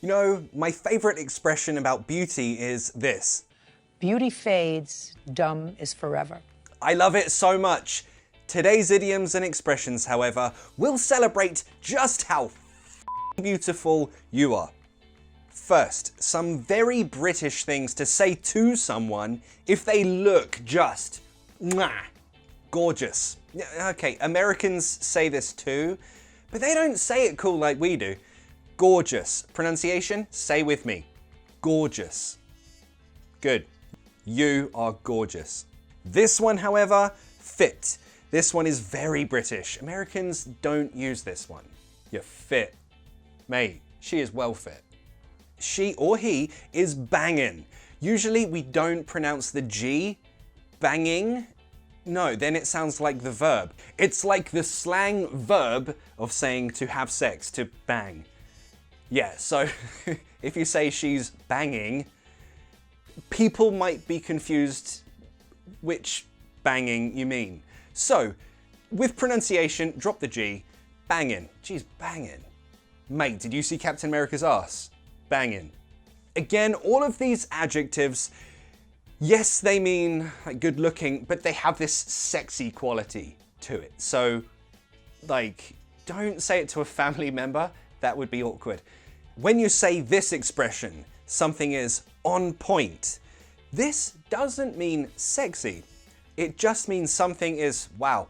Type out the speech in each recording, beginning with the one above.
You know, my favorite expression about beauty is this. Beauty fades, dumb is forever. I love it so much. Today's idioms and expressions, however, will celebrate just how beautiful you are. First, some very British things to say to someone if they look just gorgeous. Okay, Americans say this too, but they don't say it cool like we do. Gorgeous. Pronunciation, say with me. Gorgeous. Good. You are gorgeous. This one, however, fit. This one is very British. Americans don't use this one. You're fit. Mate, she is well fit. She or he is banging. Usually we don't pronounce the G. Banging. No, then it sounds like the verb. It's like the slang verb of saying to have sex, to bang. Yeah, so if you say she's banging, people might be confused which banging you mean. So, with pronunciation, drop the G. Banging. She's banging. Mate, did you see Captain America's ass? Banging. Again, all of these adjectives, yes, they mean like good looking, but they have this sexy quality to it. So, like, don't say it to a family member. That would be awkward. When you say this expression, something is on point, this doesn't mean sexy. It just means something is, wow,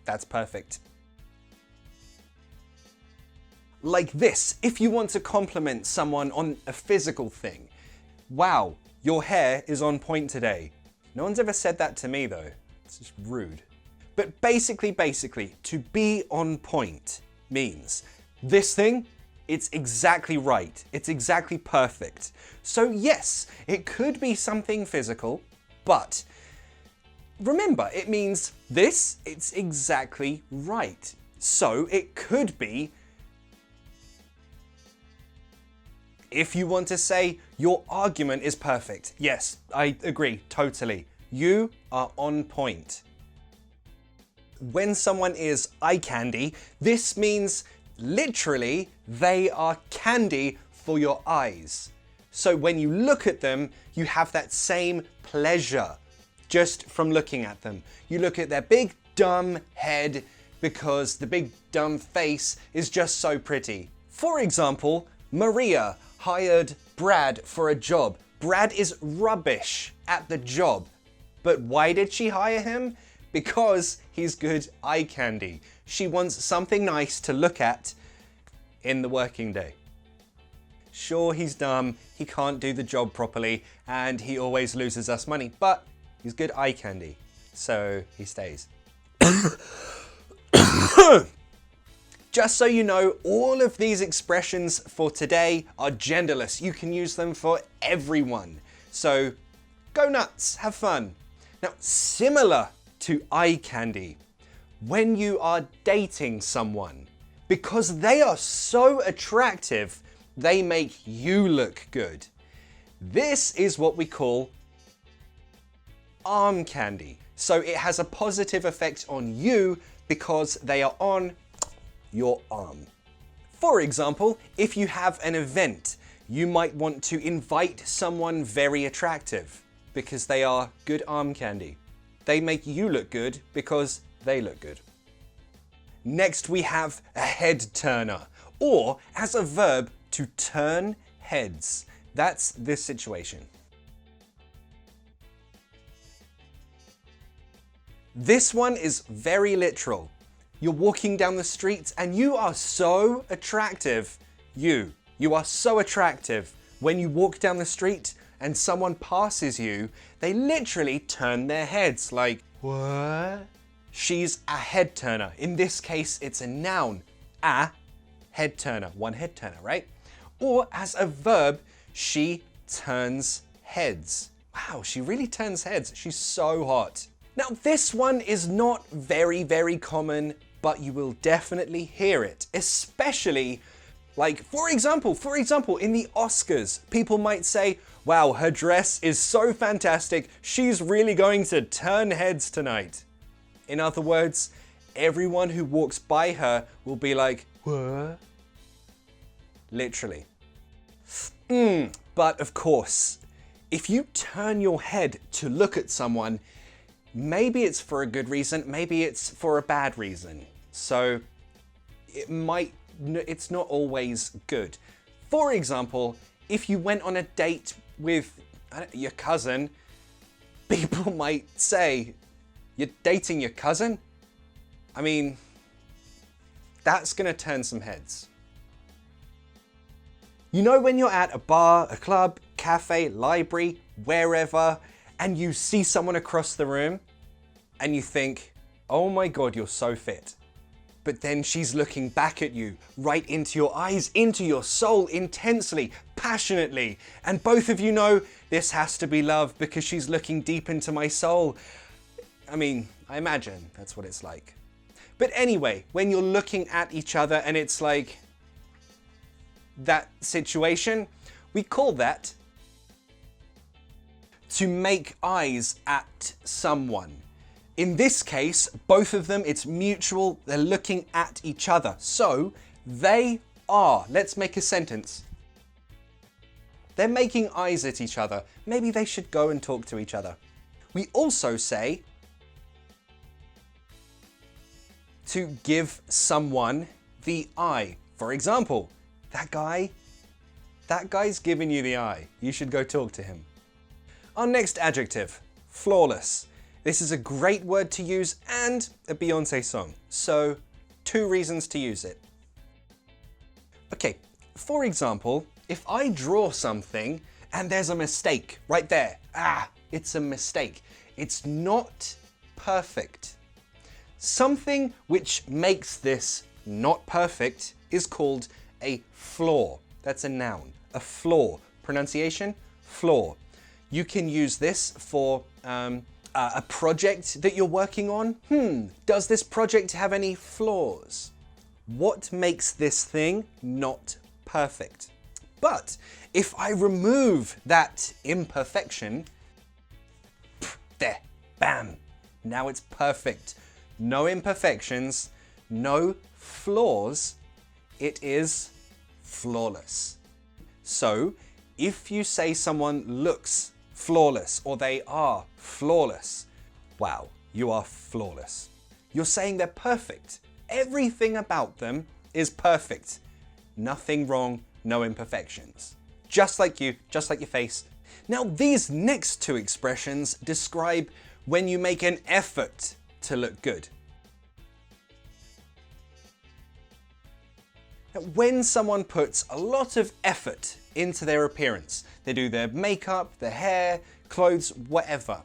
that's perfect. Like this, if you want to compliment someone on a physical thing. Wow, your hair is on point today. No one's ever said that to me though. It's just rude. But basically, to be on point means this thing, it's exactly right. It's exactly perfect. So yes, it could be something physical, but remember, it means this, it's exactly right. So it could be, if you want to say your argument is perfect. Yes, I agree, totally. You are on point. When someone is eye candy, this means literally they are candy for your eyes. So when you look at them, you have that same pleasure just from looking at them. You look at their big dumb head because the big dumb face is just so pretty. For example, Maria hired Brad for a job. Brad is rubbish at the job. But why did she hire him? Because he's good eye candy. She wants something nice to look at in the working day. Sure, he's dumb, he can't do the job properly, and he always loses us money, but he's good eye candy, so he stays. Just so you know, all of these expressions for today are genderless. You can use them for everyone. So go nuts, have fun. Now, similar to eye candy, when you are dating someone, because they are so attractive, they make you look good. This is what we call arm candy. So it has a positive effect on you because they are on your arm. For example, if you have an event, you might want to invite someone very attractive because they are good arm candy. They make you look good because they look good. Next we have a head turner, or as a verb, to turn heads. That's this situation. This one is very literal. You're walking down the street and you are so attractive. You are so attractive. When you walk down the street and someone passes you, they literally turn their heads like, what? She's a head turner. In this case, it's a noun. A head turner. One head turner, right? Or as a verb, she turns heads. Wow, she really turns heads. She's so hot. Now, this one is not very, very common, but you will definitely hear it, especially like, for example, in the Oscars, people might say, wow, her dress is so fantastic. She's really going to turn heads tonight. In other words, everyone who walks by her will be like, what? Literally. But of course, if you turn your head to look at someone, maybe it's for a good reason, maybe it's for a bad reason. So it's not always good. For example, if you went on a date with your cousin, people might say, "You're dating your cousin?" I mean, that's gonna turn some heads. You know when you're at a bar, a club, cafe, library, wherever, and you see someone across the room and you think, "Oh my God, you're so fit." But then she's looking back at you, right into your eyes, into your soul, intensely, passionately. And both of you know this has to be love because she's looking deep into my soul. I mean, I imagine that's what it's like. But anyway, when you're looking at each other and it's like that situation, we call that to make eyes at someone. In this case, both of them, it's mutual, they're looking at each other. So, they are, let's make a sentence. They're making eyes at each other. Maybe they should go and talk to each other. We also say to give someone the eye. For example, that guy's giving you the eye. You should go talk to him. Our next adjective, flawless. This is a great word to use and a Beyoncé song. So, 2 reasons to use it. Okay, for example, if I draw something and there's a mistake right there, it's a mistake. It's not perfect. Something which makes this not perfect is called a flaw. That's a noun. A flaw. Pronunciation, flaw. You can use this for a project that you're working on. Does this project have any flaws? What makes this thing not perfect? But if I remove that imperfection, there, bam, now it's perfect. No imperfections, no flaws, it is flawless. So, if you say someone looks flawless or they are flawless, wow, you are flawless. You're saying they're perfect. Everything about them is perfect. Nothing wrong, no imperfections. Just like you, just like your face. Now, these next 2 expressions describe when you make an effort to look good. Now, when someone puts a lot of effort into their appearance, they do their makeup, their hair, clothes, whatever,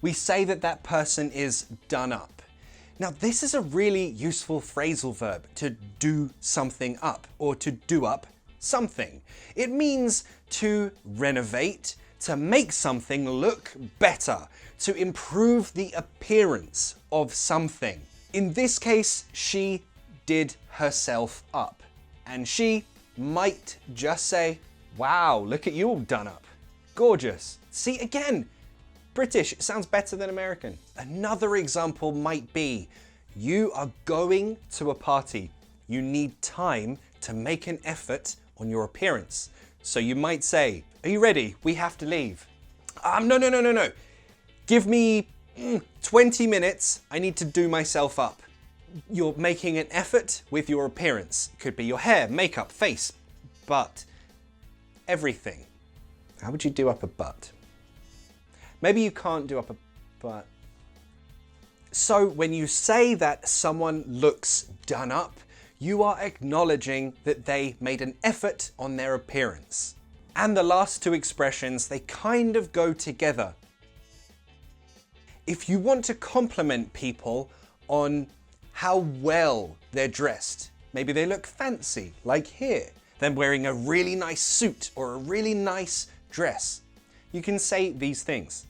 we say that that person is done up. Now, this is a really useful phrasal verb, to do something up or to do up something. It means to renovate, to make something look better, to improve the appearance of something. In this case, she did herself up. And she might just say, "Wow, look at you all done up. Gorgeous." See, again, British, it sounds better than American. Another example might be, you are going to a party. You need time to make an effort on your appearance. So you might say, "Are you ready? We have to leave." No. Give me 20 minutes. I need to do myself up. You're making an effort with your appearance. Could be your hair, makeup, face, butt, everything. How would you do up a butt? Maybe you can't do up a butt. So when you say that someone looks done up, you are acknowledging that they made an effort on their appearance. And the last 2 expressions, they kind of go together. If you want to compliment people on how well they're dressed, maybe they look fancy, like here, they're wearing a really nice suit or a really nice dress, you can say these things.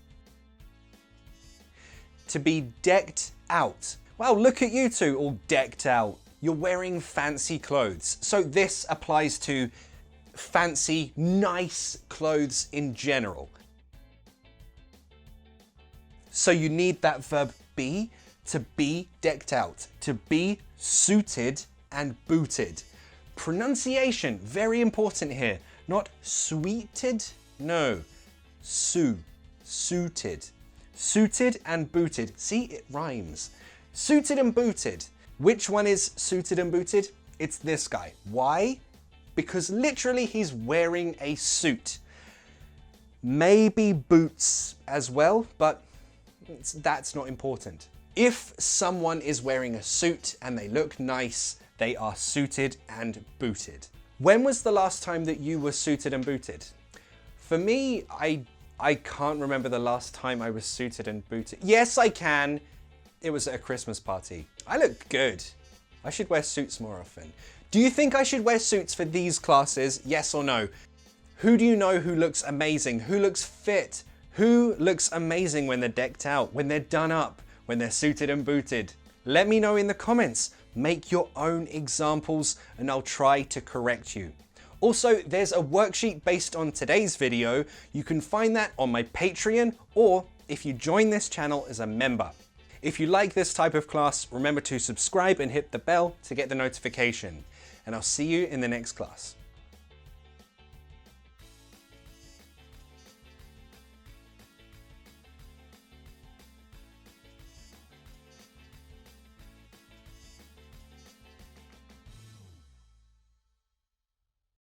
To be decked out. Wow, look at you 2 all decked out. You're wearing fancy clothes. So this applies to fancy, nice clothes in general. So you need that verb be to be decked out, to be suited and booted. Pronunciation, very important here. Not sweeted, no. Suited. Suited and booted. See, it rhymes. Suited and booted. Which one is suited and booted? It's this guy. Why? Because literally he's wearing a suit. Maybe boots as well, but that's not important. If someone is wearing a suit and they look nice, they are suited and booted. When was the last time that you were suited and booted? For me, I can't remember the last time I was suited and booted. Yes, I can. It was at a Christmas party. I look good. I should wear suits more often. Do you think I should wear suits for these classes? Yes or no? Who do you know who looks amazing? Who looks fit? Who looks amazing when they're decked out, when they're done up, when they're suited and booted? Let me know in the comments. Make your own examples and I'll try to correct you. Also, there's a worksheet based on today's video. You can find that on my Patreon or if you join this channel as a member. If you like this type of class, remember to subscribe and hit the bell to get the notification. And I'll see you in the next class.